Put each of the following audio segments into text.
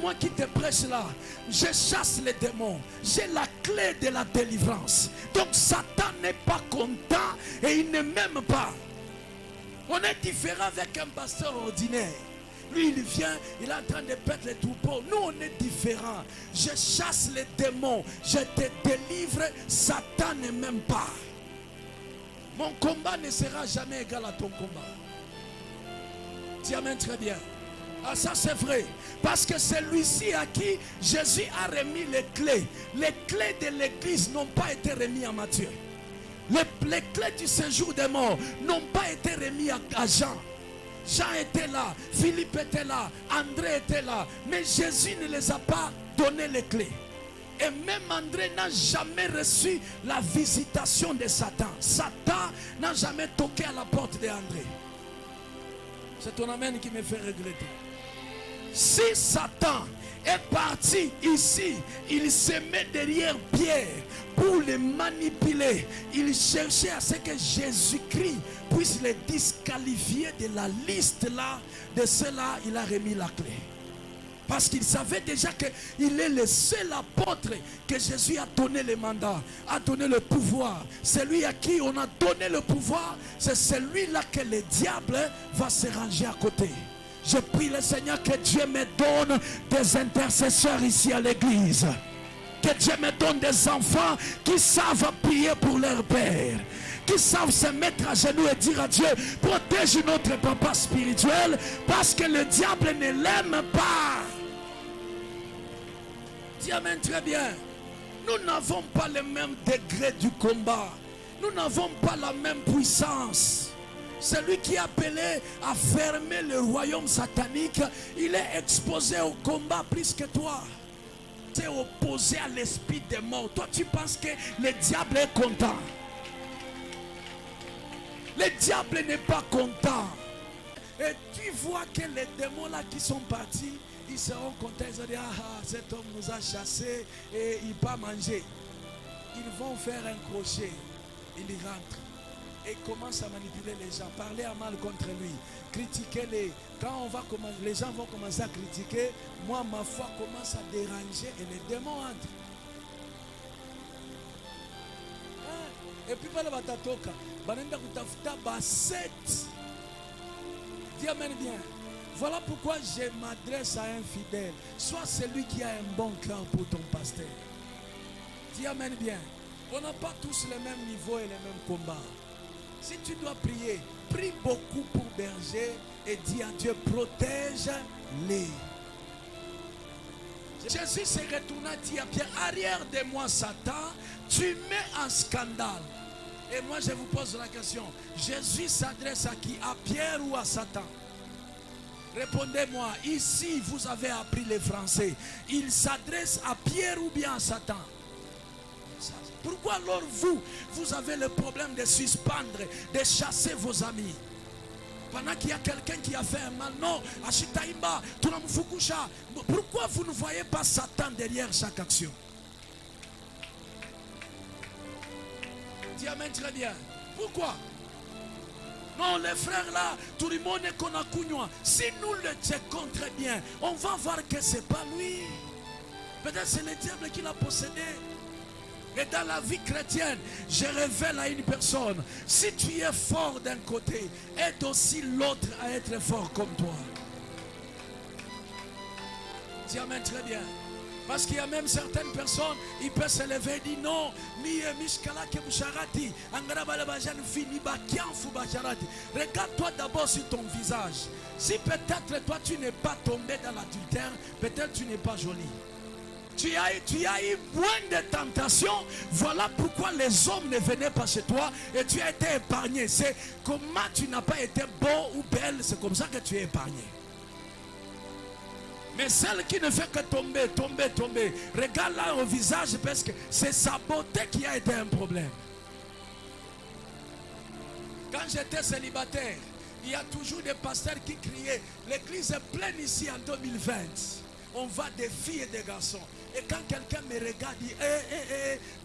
moi qui te prêche là, je chasse les démons. J'ai la clé de la délivrance. Donc Satan n'est pas content et il ne m'aime pas. On est différent avec un pasteur ordinaire. Lui, il vient, il est en train de perdre les troupeaux. Nous, on est différents. Je chasse les démons. Je te délivre. Satan ne m'aime pas. Mon combat ne sera jamais égal à ton combat. Tu amènes très bien. Ah, ça c'est vrai. Parce que c'est celui-ci à qui Jésus a remis les clés. Les clés de l'église n'ont pas été remises à Matthieu. Les clés du séjour des morts n'ont pas été remises à Jean. Jean était là, Philippe était là, André était là. Mais Jésus ne les a pas donné les clés. Et même André n'a jamais reçu la visitation de Satan. Satan n'a jamais toqué à la porte d'André. C'est ton amen qui me fait regretter. Si Satan est parti ici, il se met derrière Pierre pour le manipuler. Il cherchait à ce que Jésus-Christ puisse le disqualifier de la liste là. De cela, il a remis la clé. Parce qu'il savait déjà qu'il est le seul apôtre que Jésus a donné le mandat, a donné le pouvoir. Celui à qui on a donné le pouvoir, c'est celui-là que le diable va se ranger à côté. Je prie le Seigneur que Dieu me donne des intercesseurs ici à l'église. Que Dieu me donne des enfants qui savent prier pour leur père. Qui savent se mettre à genoux et dire à Dieu, protège notre papa spirituel parce que le diable ne l'aime pas. Dis amen très bien. Nous n'avons pas le même degré du combat. Nous n'avons pas la même puissance. Celui qui est appelé à fermer le royaume satanique, il est exposé au combat plus que toi. Tu es opposé à l'esprit des morts. Toi tu penses que le diable est content. Le diable n'est pas content. Et tu vois que les démons là qui sont partis, ils seront contents. Ils vont dire, ah, cet homme nous a chassés et il va manger. Ils vont faire un crochet. Ils rentrent. Et commencent à manipuler les gens. Parler à mal contre lui. Critiquer les. Quand on va commencer, les gens vont commencer à critiquer. Moi, ma foi commence à déranger et les démons entrent. Et puis voilà batatoka. Banenda kutafuta baset. Dis amen bien. Voilà pourquoi je m'adresse à un fidèle. Sois celui qui a un bon cœur pour ton pasteur. Dis amen bien. On n'a pas tous le même niveau et les mêmes combats. Si tu dois prier, prie beaucoup pour berger et dis à Dieu, protège-les. Jésus s'est retourné et dit à Pierre, arrière de moi Satan, tu mets un scandale. Et moi je vous pose la question, Jésus s'adresse à qui? À Pierre ou à Satan? Répondez-moi, ici vous avez appris les français. Il s'adresse à Pierre ou bien à Satan? Pourquoi alors vous avez le problème de suspendre, de chasser vos amis? Pendant qu'il y a quelqu'un qui a fait un mal, non, Ashitaïmba, Tunamufukusha. Pourquoi vous ne voyez pas Satan derrière chaque action? Dis amen très bien. Pourquoi? Non, les frères là, tout le monde est qu'on a couignois. Si nous le checkons très bien, on va voir que ce n'est pas lui. Peut-être c'est le diable qui l'a possédé. Et dans la vie chrétienne, je révèle à une personne, si tu es fort d'un côté, aide aussi l'autre à être fort comme toi. Dis amen très bien. Parce qu'il y a même certaines personnes, ils peuvent se lever et dire non, regarde-toi d'abord sur ton visage. Si peut-être toi tu n'es pas tombé dans l'adultère, peut-être tu n'es pas joli. Tu as eu moins de tentations. Voilà pourquoi les hommes ne venaient pas chez toi et tu as été épargné. C'est comment tu n'as pas été beau ou belle, c'est comme ça que tu es épargné. Mais celle qui ne fait que tomber, regarde là au visage parce que c'est sa beauté qui a été un problème. Quand j'étais célibataire, il y a toujours des pasteurs qui criaient, l'église est pleine ici en 2020. On va des filles et des garçons. Et quand quelqu'un me regarde, dit,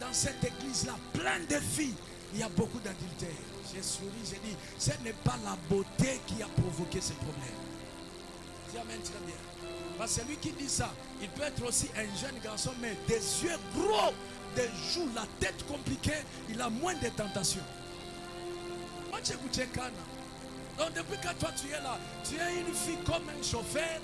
dans cette église-là, plein de filles, il y a beaucoup d'adultères. J'ai souri, j'ai dit, ce n'est pas la beauté qui a provoqué ce problème. Dis amen très bien. Parce que celui qui dit ça, il peut être aussi un jeune garçon, mais des yeux gros, des joues, la tête compliquée, il a moins de tentations. Moi, j'ai goûté Cana. Donc depuis que toi tu es là, tu es une fille comme un chauffeur,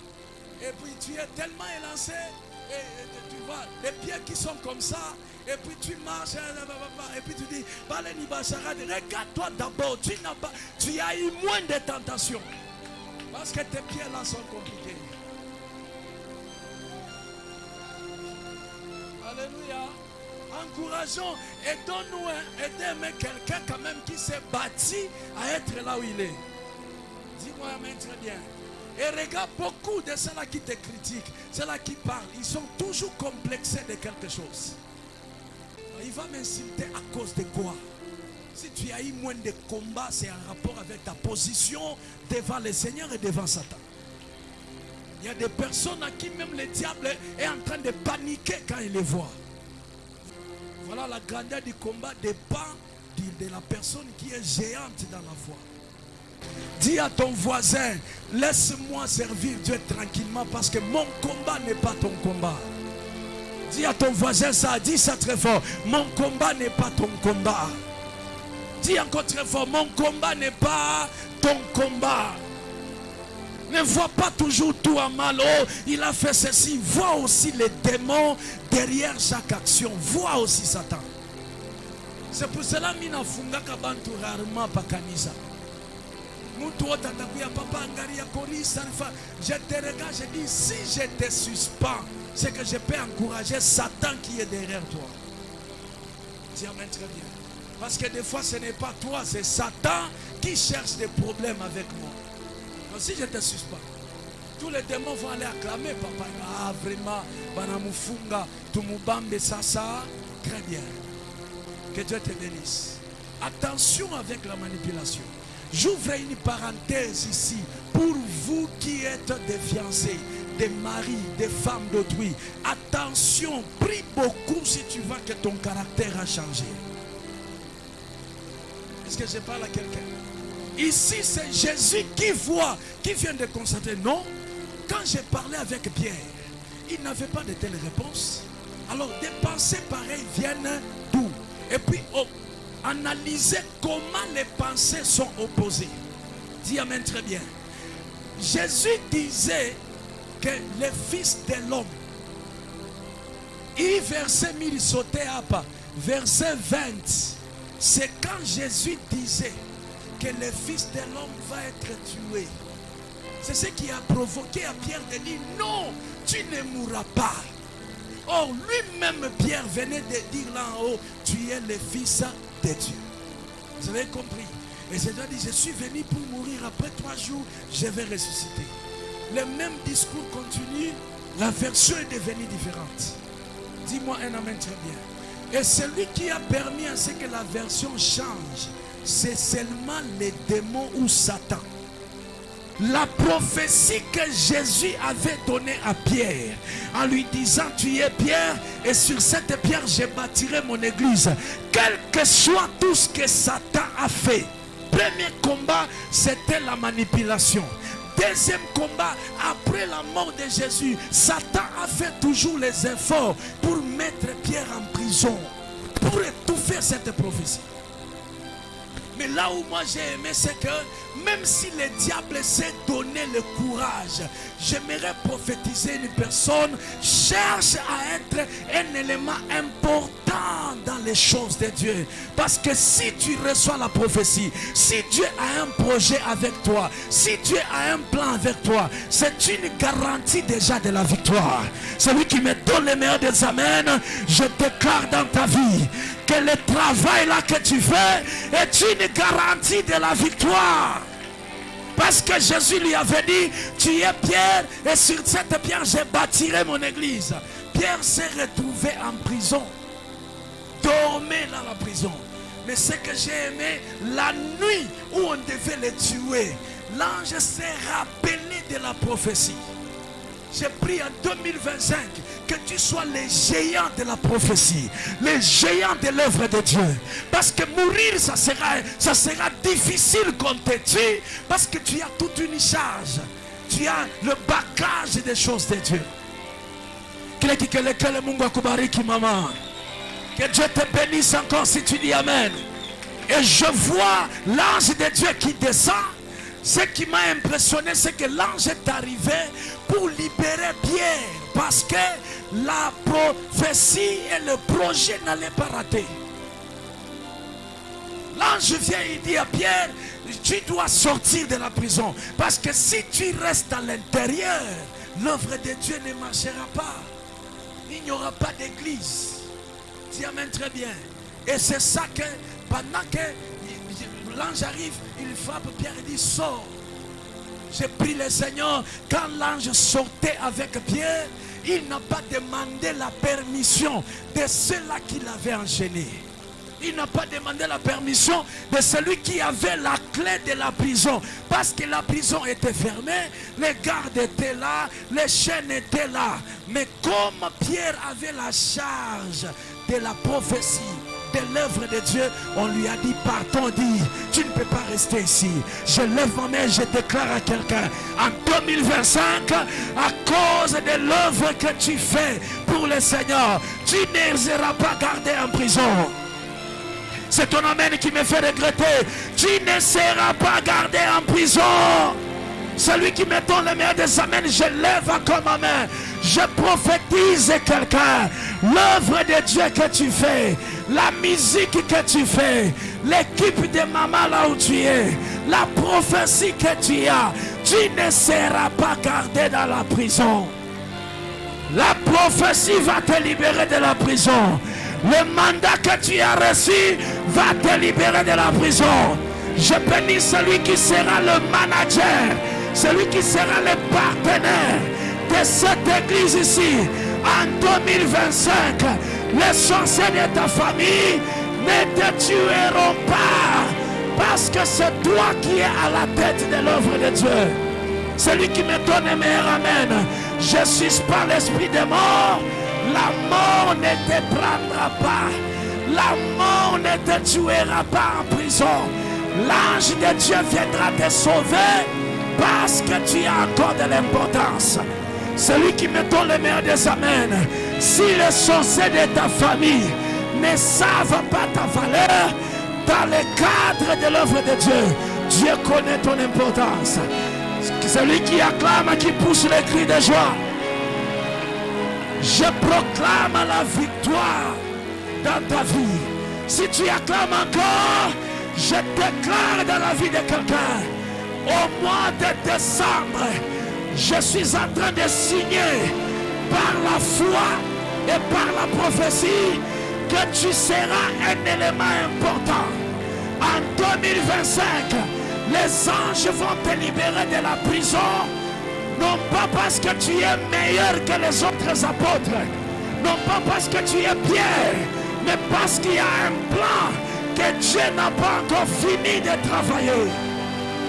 et puis tu es tellement élancé, et tu vois, les pieds qui sont comme ça, et puis tu marches, et puis tu dis, regarde-toi d'abord, tu as eu moins de tentations, parce que tes pieds là sont compliqués. Alléluia. Encourageons, aidons-nous, aidez-moi quelqu'un quand même qui s'est bâti à être là où il est. Dis-moi amen très bien. Et regarde beaucoup de ceux-là qui te critiquent, ceux-là qui parlent, ils sont toujours complexés de quelque chose. Il va m'insulter à cause de quoi? Si tu as eu moins de combats, c'est en rapport avec ta position devant le Seigneur et devant Satan. Il y a des personnes à qui même le diable est en train de paniquer quand il les voit. Voilà, la grandeur du combat dépend de la personne qui est géante dans la foi. Dis à ton voisin, laisse-moi servir Dieu tranquillement parce que mon combat n'est pas ton combat. Dis à ton voisin ça, dis ça très fort. Mon combat n'est pas ton combat. Dis encore très fort, mon combat n'est pas ton combat. Ne vois pas toujours tout en mal. Oh, il a fait ceci. Vois aussi les démons derrière chaque action. Vois aussi Satan. C'est pour cela que je rarement pas kanisa. Je te regarde, je dis, si je te suspends, c'est que je peux encourager Satan qui est derrière toi. Dis amen très bien. Parce que des fois ce n'est pas toi, c'est Satan qui cherche des problèmes avec moi. Donc si je te suspends, tous les démons vont aller acclamer papa. Ah vraiment, banamufunga, tumubambe sasa. Très bien. Que Dieu te bénisse. Attention avec la manipulation. J'ouvre une parenthèse ici pour vous qui êtes des fiancés, des maris, des femmes d'autrui. Attention, prie beaucoup si tu vois que ton caractère a changé. Est-ce que je parle à quelqu'un? Ici, c'est Jésus qui voit, qui vient de constater. Non, quand j'ai parlé avec Pierre, il n'avait pas de telle réponse. Alors, des pensées pareilles viennent d'où? Et puis, analyser comment les pensées sont opposées. Dis amen très bien. Jésus disait que le Fils de l'homme, il verset 1000 sautait à pas. Verset 20, c'est quand Jésus disait que le Fils de l'homme va être tué. C'est ce qui a provoqué à Pierre de dire non, tu ne mourras pas. Or, lui-même, Pierre venait de dire là en haut, tu es le Fils de Dieu. Vous avez compris? Et c'est dit, je suis venu pour mourir, après 3 jours, je vais ressusciter. Le même discours continue, la version est devenue différente. Dis-moi un amen très bien. Et celui qui a permis à ce que la version change, c'est seulement les démons ou Satan. La prophétie que Jésus avait donnée à Pierre en lui disant tu es Pierre et sur cette pierre je bâtirai mon église. Quel que soit tout ce que Satan a fait, premier combat c'était la manipulation. Deuxième combat, après la mort de Jésus, Satan a fait toujours les efforts pour mettre Pierre en prison, pour étouffer cette prophétie. Mais là où moi j'ai aimé, c'est que même si le diable s'est donné le courage, j'aimerais prophétiser une personne, cherche à être un élément important dans les choses de Dieu. Parce que si tu reçois la prophétie, si Dieu a un projet avec toi, si Dieu a un plan avec toi, c'est une garantie déjà de la victoire. Celui qui me donne les meilleurs des amens, je déclare dans ta vie que le travail là que tu fais est une garantie de la victoire. Parce que Jésus lui avait dit, tu es Pierre et sur cette pierre je bâtirai mon église. Pierre s'est retrouvé en prison, dormait dans la prison. Mais ce que j'ai aimé, la nuit où on devait le tuer, l'ange s'est rappelé de la prophétie. J'ai pris en 2025 que tu sois les géants de la prophétie, les géants de l'œuvre de Dieu. Parce que mourir, ça sera difficile qu'on te tue, parce que tu as toute une charge. tu as le bagage des choses de Dieu. Que Dieu te bénisse encore si tu dis Amen. Et je vois l'ange de Dieu qui descend. Ce qui m'a impressionné, c'est que l'ange est arrivé pour libérer Pierre. Parce que la prophétie et le projet n'allaient pas rater. L'ange vient et dit à Pierre, tu dois sortir de la prison. Parce que si tu restes à l'intérieur, l'œuvre de Dieu ne marchera pas. Il n'y aura pas d'église. Dis amen très bien. Et c'est ça que pendant que l'ange arrive, il frappe Pierre et dit sors. J'ai pris le Seigneur. Quand l'ange sortait avec Pierre, il n'a pas demandé la permission de ceux-là qui l'avaient enchaîné. Il n'a pas demandé la permission de celui qui avait la clé de la prison. Parce que la prison était fermée, les gardes étaient là, les chaînes étaient là. Mais comme Pierre avait la charge de la prophétie, de l'œuvre de Dieu, on lui a dit partons, dit tu ne peux pas rester ici. Je lève ma main et je déclare à quelqu'un en 2025, à cause de l'œuvre que tu fais pour le Seigneur, tu ne seras pas gardé en prison. C'est ton amen qui me fait regretter. Tu ne seras pas gardé en prison. Celui qui me donne le meilleur des amens, je lève encore ma main. Je prophétise quelqu'un. L'œuvre de Dieu que tu fais, la musique que tu fais, l'équipe de maman là où tu es, la prophétie que tu as, tu ne seras pas gardé dans la prison. La prophétie va te libérer de la prison. Le mandat que tu as reçu va te libérer de la prison. Je bénis celui qui sera le manager, celui qui sera le partenaire de cette église ici. En 2025, les sorciers de ta famille ne te tueront pas. Parce que c'est toi qui es à la tête de l'œuvre de Dieu. Celui qui me donne le meilleur amen. Je suis pas l'esprit de mort. La mort ne te prendra pas. La mort ne te tuera pas en prison. L'ange de Dieu viendra te sauver parce que tu as encore de l'importance. Celui qui me donne le meilleur des amens. Si les sorciers de ta famille ne savent pas ta valeur, dans le cadre de l'œuvre de Dieu, Dieu connaît ton importance. Celui qui acclame, qui pousse les cris de joie. Je proclame la victoire dans ta vie. Si tu acclames encore, je déclare dans la vie de quelqu'un, au mois de décembre, je suis en train de signer par la foi et par la prophétie que tu seras un élément important. En 2025, les anges vont te libérer de la prison. Non pas parce que tu es meilleur que les autres apôtres. Non pas parce que tu es Pierre. Mais parce qu'il y a un plan que Dieu n'a pas encore fini de travailler.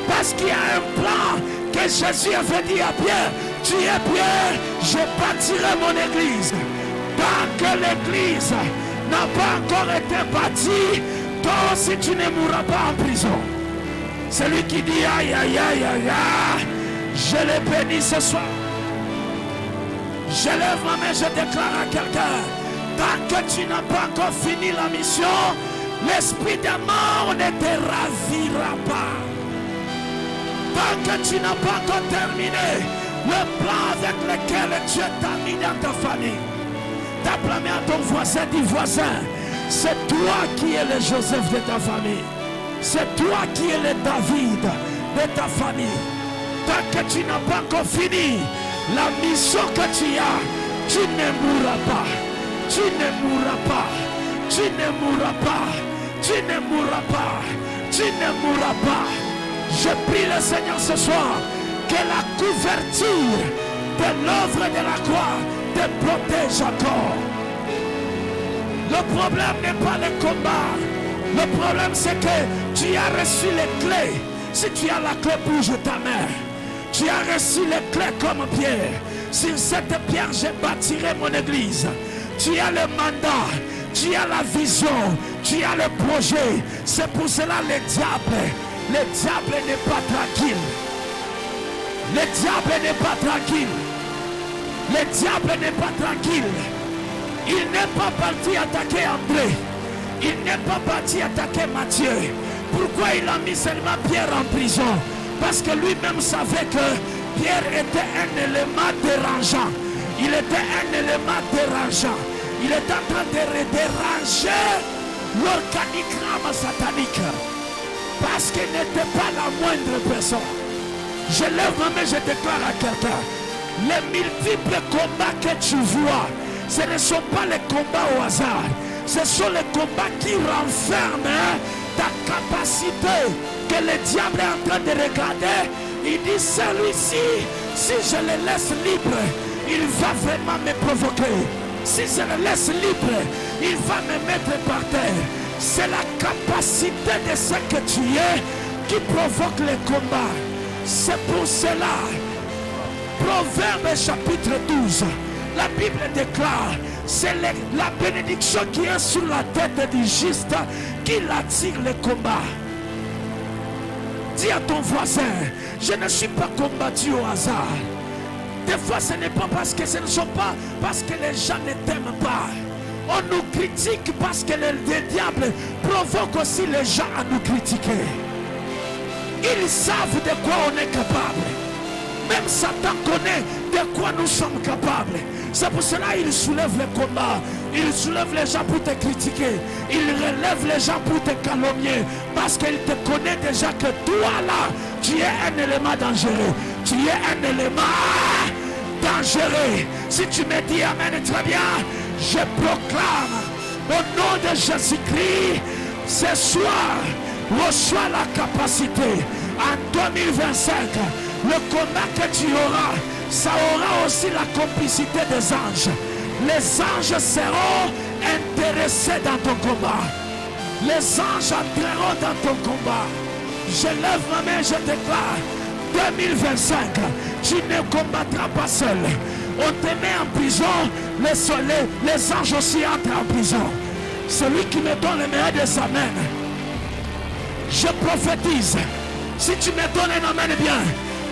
Parce qu'il y a un plan que Jésus avait dit à Pierre. Tu es Pierre, je bâtirai mon église. Tant que l'église n'a pas encore été bâtie, toi aussi tu ne mourras pas en prison. Celui qui dit aïe aïe aïe aïe aïe, je le bénis ce soir. Je lève ma main, je déclare à quelqu'un, tant que tu n'as pas encore fini la mission, l'esprit de mort ne te ravira pas. Tant que tu n'as pas encore terminé le plan avec lequel Dieu t'a mis dans ta famille, tape la main à ton voisin, dis voisin, c'est toi qui es le Joseph de ta famille. C'est toi qui es le David de ta famille. Tant que tu n'as pas encore fini la mission que tu as, tu ne mourras pas. Tu ne mourras pas. Tu ne mourras pas. Tu ne mourras pas. Tu ne mourras pas. Je prie le Seigneur ce soir que la couverture de l'œuvre de la croix te protège encore. Le problème n'est pas le combat. Le problème c'est que tu as reçu les clés. Si tu as la clé, bouge ta main. Tu as reçu les clés comme Pierre. Sur cette pierre, je bâtirai mon église. Tu as le mandat, tu as la vision, tu as le projet. C'est pour cela le diable n'est pas tranquille. Le diable n'est pas tranquille. Le diable n'est pas tranquille. Il n'est pas parti attaquer André. Il n'est pas parti attaquer Matthieu. Pourquoi il a mis seulement Pierre en prison? Parce que lui-même savait que Pierre était un élément dérangeant. Il était un élément dérangeant. Il est en train de déranger l'organigramme satanique. Parce qu'il n'était pas la moindre personne. Je lève ma main, je déclare à quelqu'un. Les multiples combats que tu vois, ce ne sont pas les combats au hasard. Ce sont les combats qui renferment ta capacité que le diable est en train de regarder. Il dit, celui-ci, si je le laisse libre, il va vraiment me provoquer. Si je le laisse libre, il va me mettre par terre. C'est la capacité de ce que tu es qui provoque les combats. C'est pour cela, Proverbe chapitre 12, la Bible déclare, c'est la bénédiction qui est sur la tête du juste qui attire les combats. Dis à ton voisin, je ne suis pas combattu au hasard. Des fois ce n'est pas parce que ce ne sont pas parce que les gens ne t'aiment pas. On nous critique parce que le diable provoque aussi les gens à nous critiquer. Ils savent de quoi on est capable. Même Satan connaît de quoi nous sommes capables. C'est pour cela qu'il soulève les combats. Il soulève les gens pour te critiquer. Il relève les gens pour te calomnier. Parce qu'il te connaît déjà que toi là, tu es un élément dangereux. Tu es un élément dangereux. Si tu me dis Amen, très bien. Je proclame au nom de Jésus-Christ, ce soir, reçois la capacité. En 2025, le combat que tu auras, ça aura aussi la complicité des anges. Les anges seront intéressés dans ton combat. Les anges entreront dans ton combat. Je lève ma main, je déclare, 2025, tu ne combattras pas seul. On te met en prison, les anges aussi entrent en prison. Celui qui me donne le meilleur de sa main, je prophétise. Si tu me donnes un amen bien,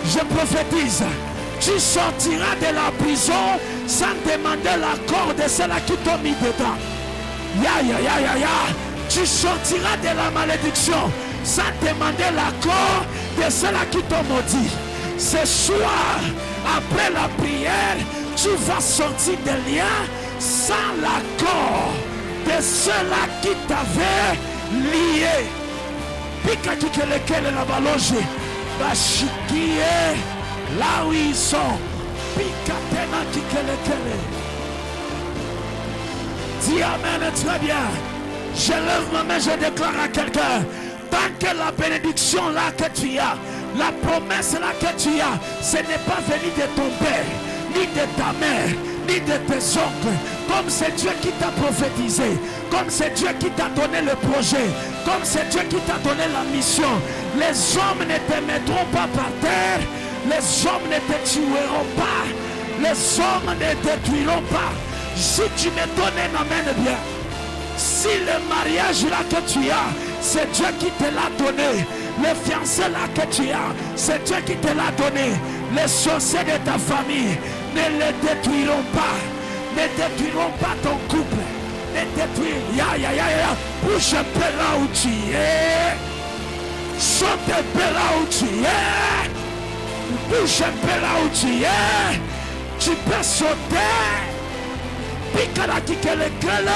je prophétise. Tu sortiras de la prison sans demander l'accord de ceux-là qui t'ont mis dedans. Tu sortiras de la malédiction sans demander l'accord de ceux-là qui t'ont maudit. Ce soir, après la prière, tu vas sortir des liens sans l'accord de ceux-là qui t'avaient lié. Pika qui que lequel la balonge, Bachikie, là où ils sont. Pika tena qui que lequel. Dis Amen, très bien. Je lève ma main, je déclare à quelqu'un. Tant que la bénédiction là que tu as, la promesse là que tu as, ce n'est pas venu de ton père, ni de ta mère, ni de tes oncles. Comme c'est Dieu qui t'a prophétisé, comme c'est Dieu qui t'a donné le projet, comme c'est Dieu qui t'a donné la mission. Les hommes ne te mettront pas par terre, les hommes ne te tueront pas, les hommes ne te détruiront pas. Si tu me donnes un amen bien, si le mariage là que tu as, c'est Dieu qui te l'a donné. Le fiancé là que tu as, c'est Dieu qui te l'a donné. Les sorciers de ta famille ne les détruiront pas. Ne détruiront pas ton couple. Ne détruiront. Bouge un peu là où tu es. Saute un peu là où tu es. Bouge un peu là où tu es. Tu peux sauter. Pique la qui que le gueule.